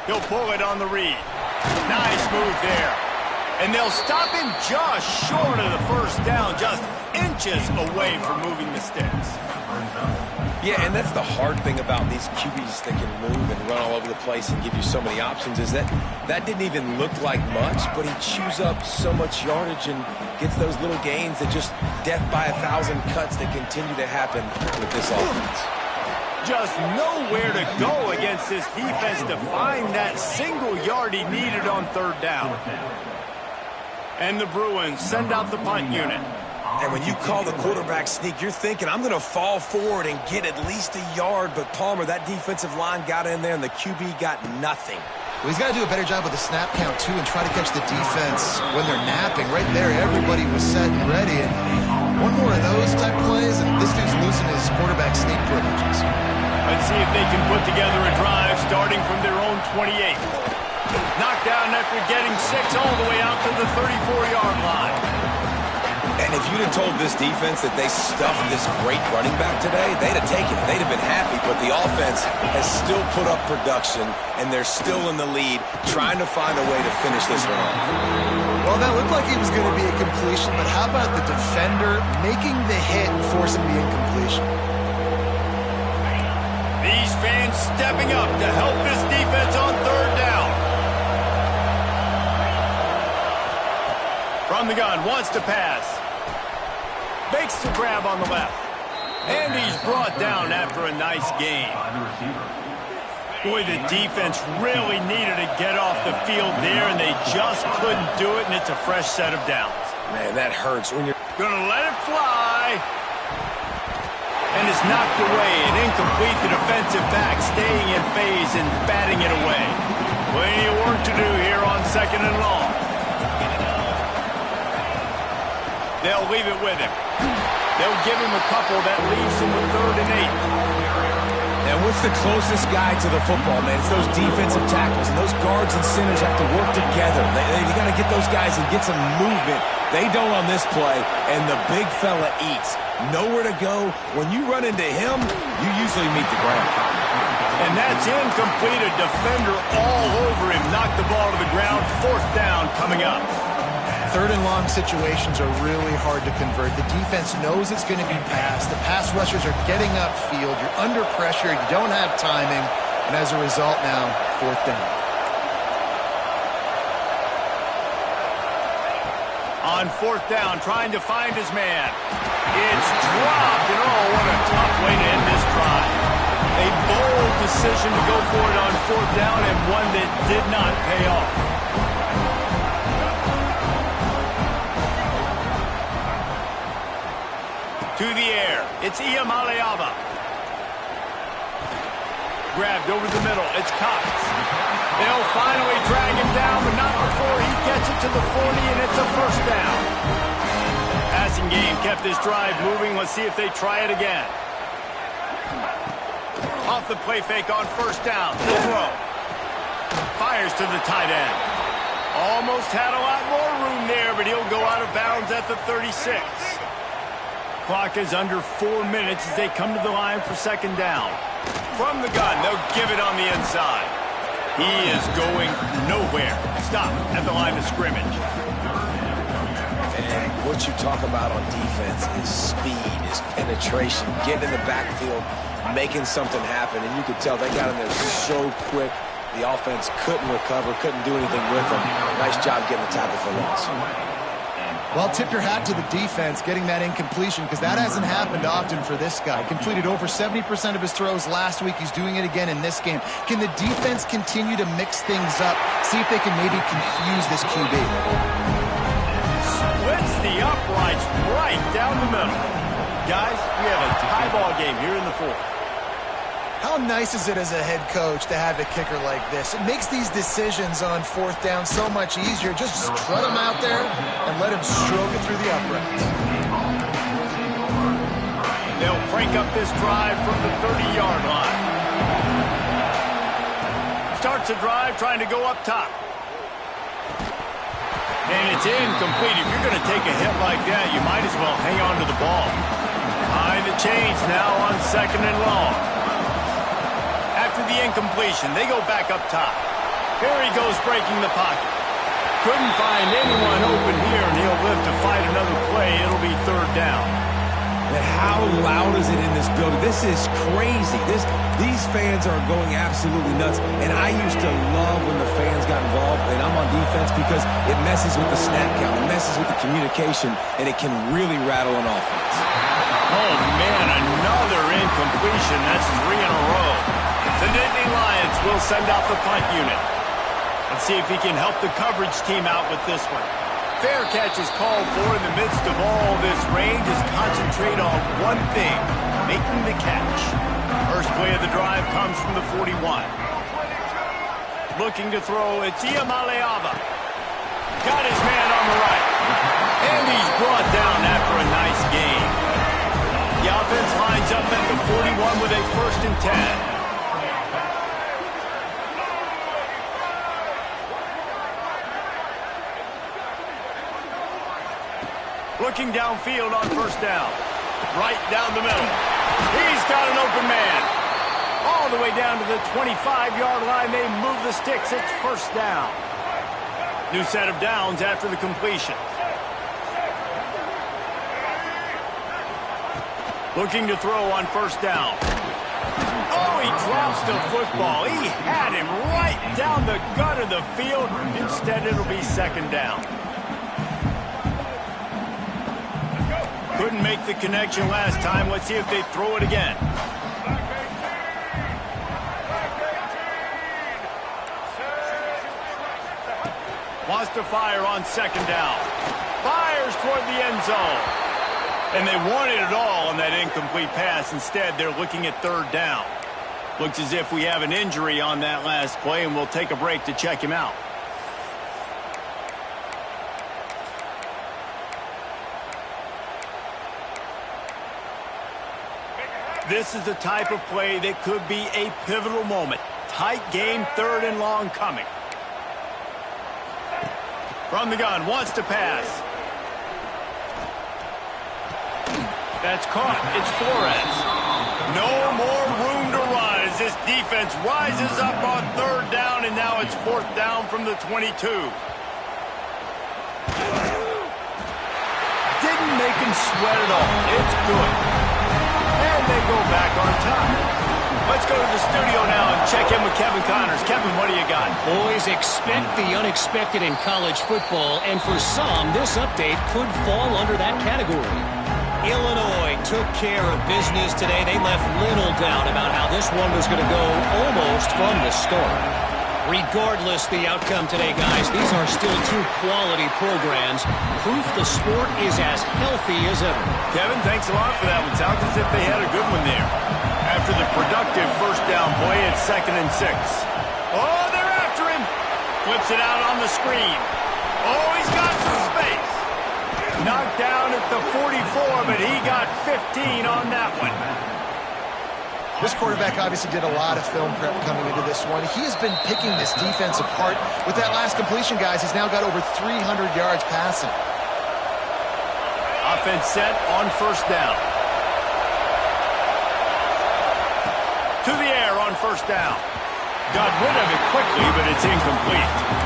He'll pull it on the read. Nice move there. And they'll stop him just short of the 1st down, just inches away from moving the sticks.
Yeah, and that's the hard thing about these QBs that can move and run all over the place and give you so many options is that didn't even look like much, but he chews up so much yardage and gets those little gains that just death by 1,000 cuts that continue to happen with this offense.
Just nowhere to go against this defense to find that single yard he needed on 3rd down. And the Bruins send out the punt unit.
And when you call the quarterback sneak, you're thinking, I'm going to fall forward and get at least a yard. But Palmer, that defensive line got in there, and the QB got nothing.
Well, he's got to do a better job with the snap count, too, and try to catch the defense when they're napping. Right there, everybody was set and ready. And one more of those type plays, and this dude's losing his quarterback sneak privileges.
Let's see if they can put together a drive starting from their own 28. Knocked down after getting 6 all the way out to the 34-yard line.
And if you'd have told this defense that they stuffed this great running back today, they'd have taken it. They'd have been happy, but the offense has still put up production, and they're still in the lead, trying to find a way to finish this one off.
Well, that looked like it was going to be a completion, but how about the defender making the hit and forcing the incompletion?
These fans stepping up to help this defense on third down. From the gun, wants to pass. Makes the grab on the left. And he's brought down after a nice gain. Boy, the defense really needed to get off the field there, and they just couldn't do it, and it's a fresh set of downs.
Man, that hurts when you're
Gonna let it fly. And it's knocked away and incomplete. The defensive back staying in phase and batting it away. Plenty of work to do here on 2nd and long. They'll leave it with him. They'll give him a couple that leaves him with 3rd and 8.
And what's the closest guy to the football, man? It's those defensive tackles, and those guards and centers have to work together. They got to get those guys and get some movement. They don't on this play, and the big fella eats. Nowhere to go. When you run into him, you usually meet the ground.
And that's incomplete. A defender all over him. Knocked the ball to the ground. 4th down coming up.
3rd and long situations are really hard to convert. The defense knows it's going to be passed. The pass rushers are getting upfield. You're under pressure. You don't have timing. And as a result now, 4th down.
On 4th down, trying to find his man. It's dropped, and oh, what a tough way to end this drive. A bold decision to go for it on 4th down, and one that did not pay off. To the air, it's Iamaleava. Grabbed over the middle, it's Cox. They'll finally drag him down, but not before he gets it to the 40, and it's a 1st down. Passing game kept this drive moving. Let's see if they try it again. Off the play fake on 1st down. The throw. Fires to the tight end. Almost had a lot more room there, but he'll go out of bounds at the 36. Clock is under 4 minutes as they come to the line for 2nd down. From the gun, they'll give it on the inside. He is going nowhere. Stop at the line of scrimmage.
And what you talk about on defense is speed, is penetration, getting in the backfield, making something happen. And you could tell they got in there so quick. The offense couldn't recover, couldn't do anything with them. Nice job getting the tackle for loss.
Well, tip your hat to the defense getting that incompletion, because that hasn't happened often for this guy. Completed over 70% of his throws last week. He's doing it again in this game. Can the defense continue to mix things up? See if they can maybe confuse this QB.
Splits the uprights right down the middle. Guys, we have a tie ball game here in the 4th.
How nice is it as a head coach to have a kicker like this? It makes these decisions on 4th down so much easier. Just strut him out there and let him stroke it through the uprights.
They'll crank up this drive from the 30-yard line. Starts a drive trying to go up top. And it's incomplete. If you're going to take a hit like that, you might as well hang on to the ball. Behind the chains now on 2nd and long. After the incompletion, they go back up top. Here he goes breaking the pocket. Couldn't find anyone open here, and he'll live to fight another play. It'll be 3rd down.
And how loud is it in this building? This is crazy. These fans are going absolutely nuts. And I used to love when the fans got involved, and I'm on defense because it messes with the snap count. It messes with the communication, and it can really rattle an offense.
Oh, man, another incompletion. That's 3 in a row. The Nittany Lions will send out the punt unit. Let's see if he can help the coverage team out with this one. fair catch is called for in the midst of all this rain. Just concentrate on one thing, making the catch. First play of the drive comes from the 41. Looking to throw, it's Iamaleava. Got his man on the right. And he's brought down after a nice gain. The offense lines up at the 41 with a 1st and 10. Looking downfield on 1st down. Right down the middle. He's got an open man. All the way down to the 25-yard line. They move the sticks. It's 1st down. New set of downs after the completion. Looking to throw on 1st down. Oh, he drops the football. He had him right down the gut of the field. Instead, it'll be 2nd down. Couldn't make the connection last time. Let's see if they throw it again. Wants to fire on 2nd down. Fires toward the end zone. And they wanted it all on that incomplete pass. Instead, they're looking at 3rd down. Looks as if we have an injury on that last play, and we'll take a break to check him out. This is the type of play that could be a pivotal moment. Tight game, 3rd and long coming. From the gun, wants to pass. That's caught. It's Flores. No more room to run as this defense rises up on 3rd down, and now it's 4th down from the 22. Didn't make him sweat at all. It's good. And they go back on top. Let's go to the studio now and check in with Kevin Connors. Kevin, what do you got?
Boys, expect the unexpected in college football, and for some, this update could fall under that category. Illinois took care of business today. They left little doubt about how this one was going to go almost from the start. Regardless the outcome today, guys, these are still 2 quality programs. Proof the sport is as healthy as ever.
Kevin, thanks a lot for that one. Sounds as if they had a good one there. After the productive 1st down play, it's 2nd and 6. Oh, they're after him. Flips it out on the screen. Oh, he's got some space. Knocked down at the 44, but he got 15 on that one.
This quarterback obviously did a lot of film prep coming into this one. He has been picking this defense apart. With that last completion, guys, he's now got over 300 yards passing.
Offense set on 1st down. To the air on 1st down. Got rid of it quickly, but it's incomplete.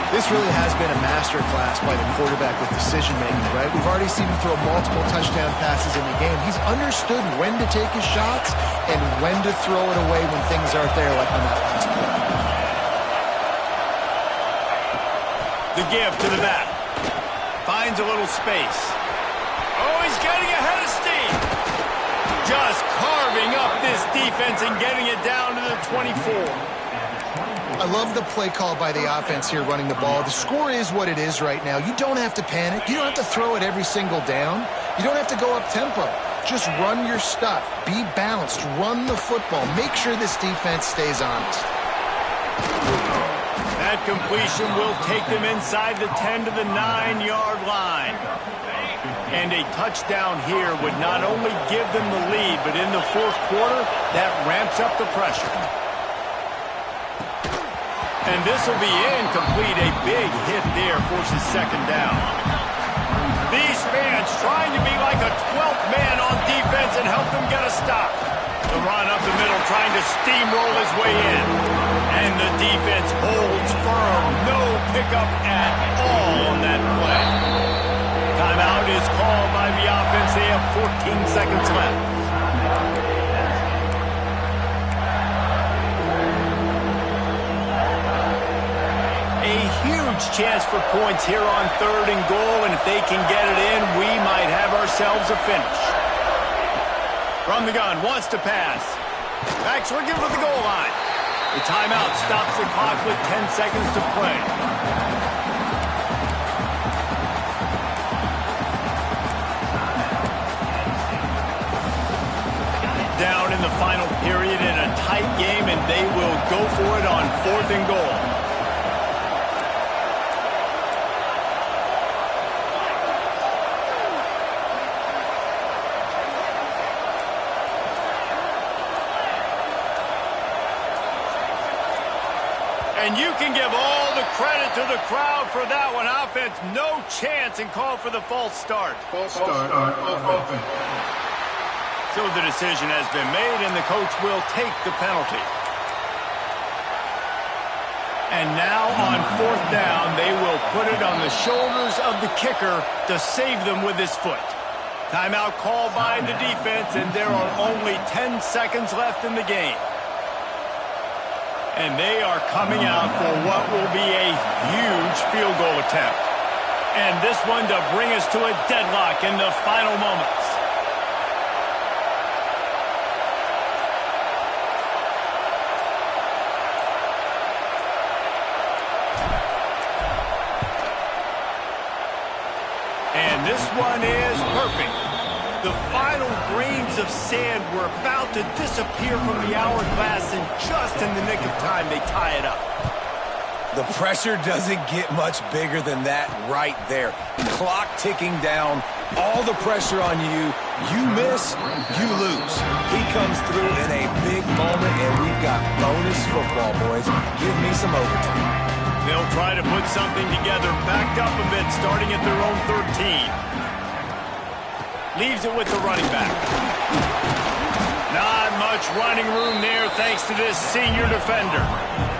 This really has been a masterclass by the quarterback with decision-making, right? We've already seen him throw multiple touchdown passes in the game. He's understood when to take his shots and when to throw it away when things aren't there, like on that last play.
The give to the back. Finds a little space. Oh, he's getting ahead of steam. Just carving up this defense and getting it down to the 24.
I love the play call by the offense here running the ball. The score is what it is right now. You don't have to panic. You don't have to throw it every single down. You don't have to go up tempo. Just run your stuff. Be balanced. Run the football. Make sure this defense stays honest.
That completion will take them inside the 10 to the 9-yard line. And a touchdown here would not only give them the lead, but in the 4th quarter, that ramps up the pressure. And this will be incomplete. A big hit there forces 2nd down. These fans trying to be like a 12th man on defense and help them get a stop. The run up the middle trying to steamroll his way in. And the defense holds firm. No pickup at all on that play. Timeout is called by the offense. They have 14 seconds left. Huge chance for points here on 3rd and goal, and if they can get it in, we might have ourselves a finish. From the gun, wants to pass. Backs looking for the goal line. The timeout stops the clock with 10 seconds to play. in the final period in a tight game, and they will go for it on 4th and goal. And you can give all the credit to the crowd for that one. Offense, no chance, and call for the false start.
False start on offense.
So the decision has been made, and the coach will take the penalty. And now on 4th down, they will put it on the shoulders of the kicker to save them with his foot. Timeout called by the defense, and there are only 10 seconds left in the game. And they are coming out for what will be a huge field goal attempt. And this one to bring us to a deadlock in the final moments. And this one is perfect. The final grains of sand were about to disappear from the hourglass, and just in the nick of time, they tie it up.
The pressure doesn't get much bigger than that right there. Clock ticking down, all the pressure on you. You miss, you lose. He comes through in a big moment, and we've got bonus football, boys. Give me some overtime.
They'll try to put something together, backed up a bit, starting at their own 13. Leaves it with the running back. Not much running room there thanks to this senior defender.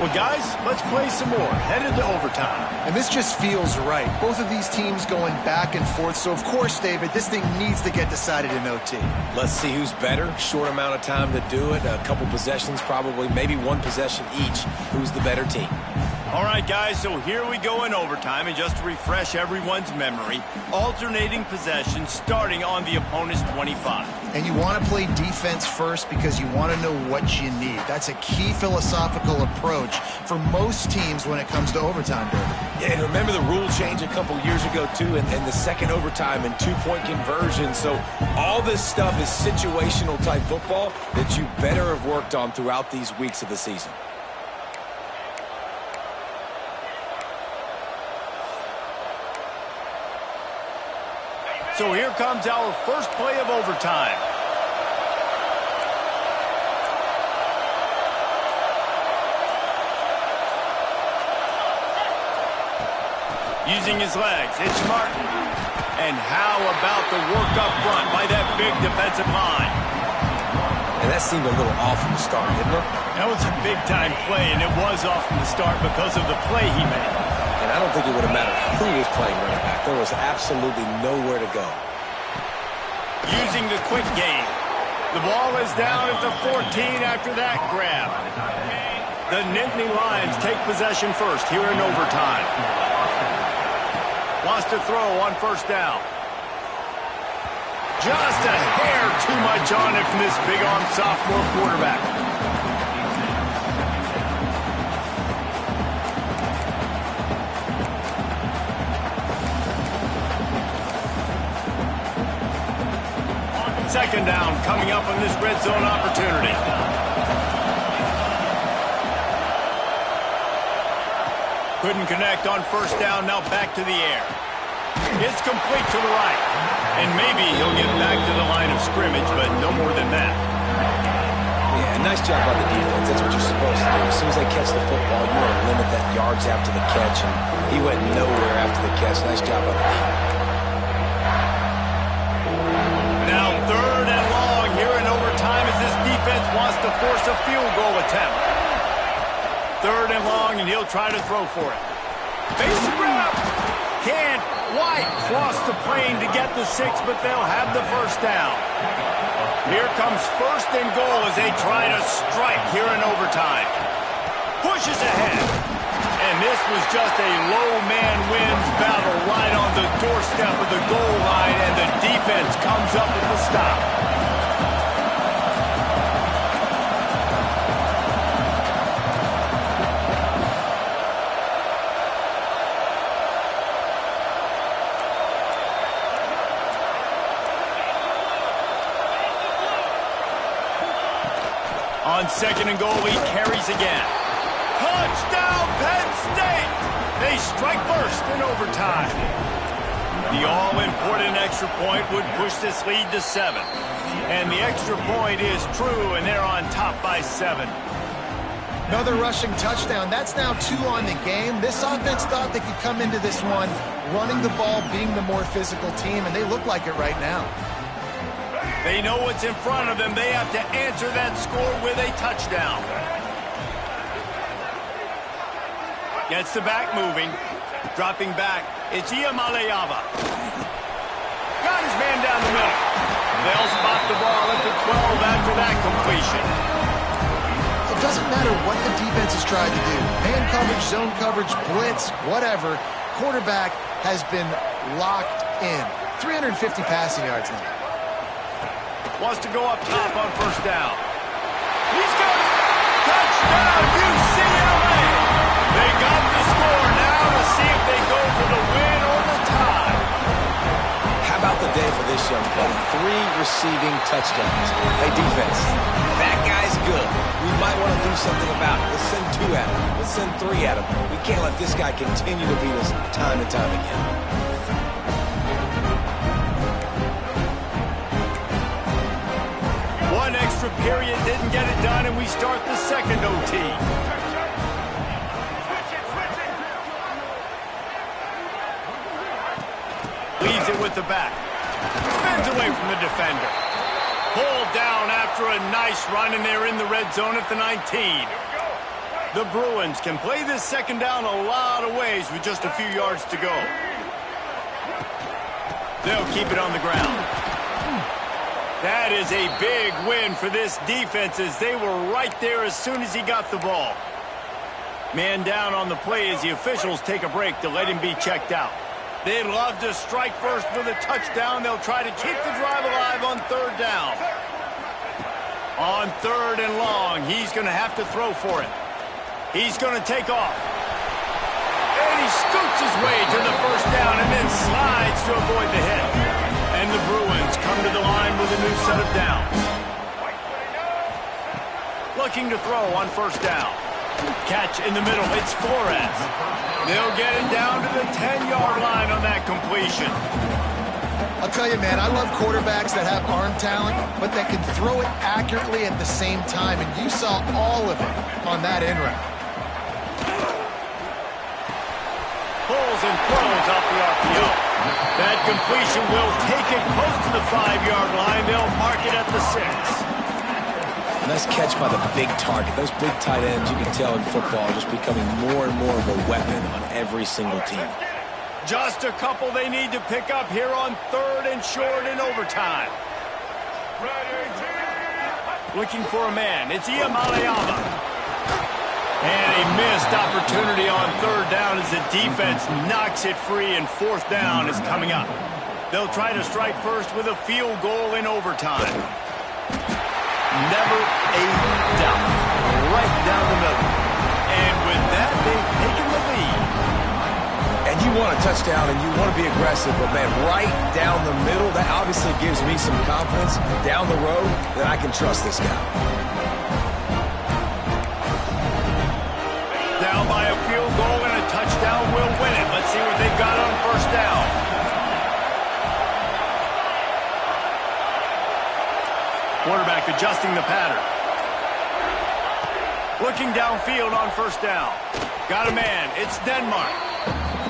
Well, guys, let's play some more. Headed to overtime.
And this just feels right. Both of these teams going back and forth. So, of course, David, this thing needs to get decided in OT.
Let's see who's better. Short amount of time to do it. A couple possessions probably, maybe one possession each. Who's the better team?
All right, guys, so here we go in overtime, and just to refresh everyone's memory, alternating possessions starting on the opponent's 25.
And you want to play defense first because you want to know what you need. That's a key philosophical approach for most teams when it comes to overtime, David.
Yeah, and remember the rule change a couple years ago, too, and the second overtime and two-point conversion. So all this stuff is situational-type football that you better have worked on throughout these weeks of the season.
So here comes our first play of overtime. Using his legs, it's Martin. And how about the work up front by that big defensive line?
And that seemed a little off from the start, didn't it?
That was a big-time play, and it was off from the start because of the play he made.
And I don't think it would have mattered who was playing running back. There was absolutely nowhere to go.
Using the quick game. The ball is down at the 14 after that grab. The Nittany Lions take possession first here in overtime. Wants to throw on 1st down. Just a hair too much on it from this big-arm sophomore quarterback. Second down coming up on this red zone opportunity. Couldn't connect on 1st down, now back to the air. It's complete to the right. And maybe he'll get back to the line of scrimmage, but no more than that.
Yeah, nice job by the defense. That's what you're supposed to do. As soon as they catch the football, you want to limit that yards after the catch. And he went nowhere after the catch. Nice job by the defense.
Now 3rd and long here in overtime as this defense wants to force a field goal attempt. 3rd and long, and he'll try to throw for it. Base grab. Can't quite cross the plane to get the 6, but they'll have the 1st down. Here comes 1st and goal as they try to strike here in overtime. Pushes ahead. And this was just a low man wins battle right on the doorstep of the goal line, and the defense comes up with the stop. On 2nd and goal, he carries again. Touchdown, Penn State! They strike first in overtime. The all-important extra point would push this lead to 7. And the extra point is true, and they're on top by 7.
Another rushing touchdown. That's now 2 on the game. This offense thought they could come into this one running the ball, being the more physical team, and they look like it right now.
They know what's in front of them. They have to answer that score with a touchdown. Gets the back moving. Dropping back. It's Iamaleava. Got his man down the middle. They'll spot the ball at the 12 after that completion.
It doesn't matter what the defense has tried to do. Man coverage, zone coverage, blitz, whatever. Quarterback has been locked in. 350 passing yards now.
Wants to go up top on 1st down. He's got it! Touchdown, UCLA! They got the score now to see if they go for the win or the tie.
How about the day for this young fella? 3 receiving touchdowns. Hey, defense, that guy's good. We might want to do something about it. Let's send 2 at him. Let's send 3 at him. We can't let this guy continue to beat us time and time again.
One extra period didn't get it done, and we start the 2nd OT. Leaves it with the back. Spins away from the defender. Pulled down after a nice run, and they're in the red zone at the 19. The Bruins can play this 2nd down a lot of ways with just a few yards to go. They'll keep it on the ground. That is a big win for this defense, as they were right there as soon as he got the ball. Man down on the play as the officials take a break to let him be checked out. They'd love to strike first with a touchdown. They'll try to keep the drive alive on 3rd down. On 3rd and long, he's going to have to throw for it. He's going to take off. And he scoots his way to the 1st down and then slides to avoid the hit. And the Bruins come to the line with a new set of downs. Looking to throw on 1st down. Catch in the middle. It's Flores. They'll get it down to the 10-yard line on that completion.
I'll tell you, man, I love quarterbacks that have arm talent, but that can throw it accurately at the same time. And you saw all of it on that in route.
Pulls and throws off the RPO. That completion will take it close to the 5-yard line. They'll mark it at the 6.
Nice catch by the big target. Those big tight ends, you can tell in football, are just becoming more and more of a weapon on every single team.
Just a couple they need to pick up here on 3rd and short in overtime. Looking for a man. It's Iamaleava. And a missed opportunity on 3rd down as the defense knocks it free, and 4th down is coming up. They'll try to strike first with a field goal in overtime. Never a doubt. Right down the middle. And with that, they've taken the lead.
And you want a touchdown and you want to be aggressive, but man, right down the middle, that obviously gives me some confidence down the road that I can trust this guy.
Down by a field goal and a touchdown will win it. Let's see what they've got on 1st down. Quarterback adjusting the pattern. Looking downfield on 1st down. Got a man. It's Denmark.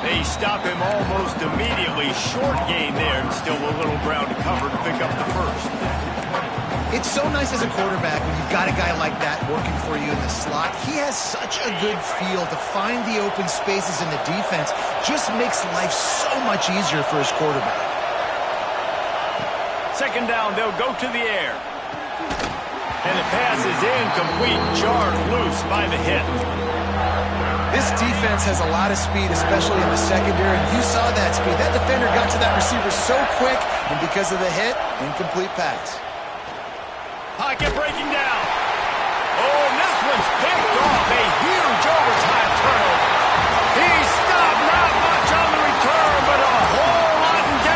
They stop him almost immediately. Short gain there, and still a little ground to cover to pick up the 1st.
It's so nice as a quarterback when you've got a guy like that working for you in the slot. He has such a good feel to find the open spaces in the defense. Just makes life so much easier for his quarterback.
2nd down, they'll go to the air. And the pass is incomplete, jarred loose by the hit.
This defense has a lot of speed, especially in the secondary, and you saw that speed. That defender got to that receiver so quick, and because of the hit, incomplete pass.
Pocket breaking down. Oh, and this one's picked off. A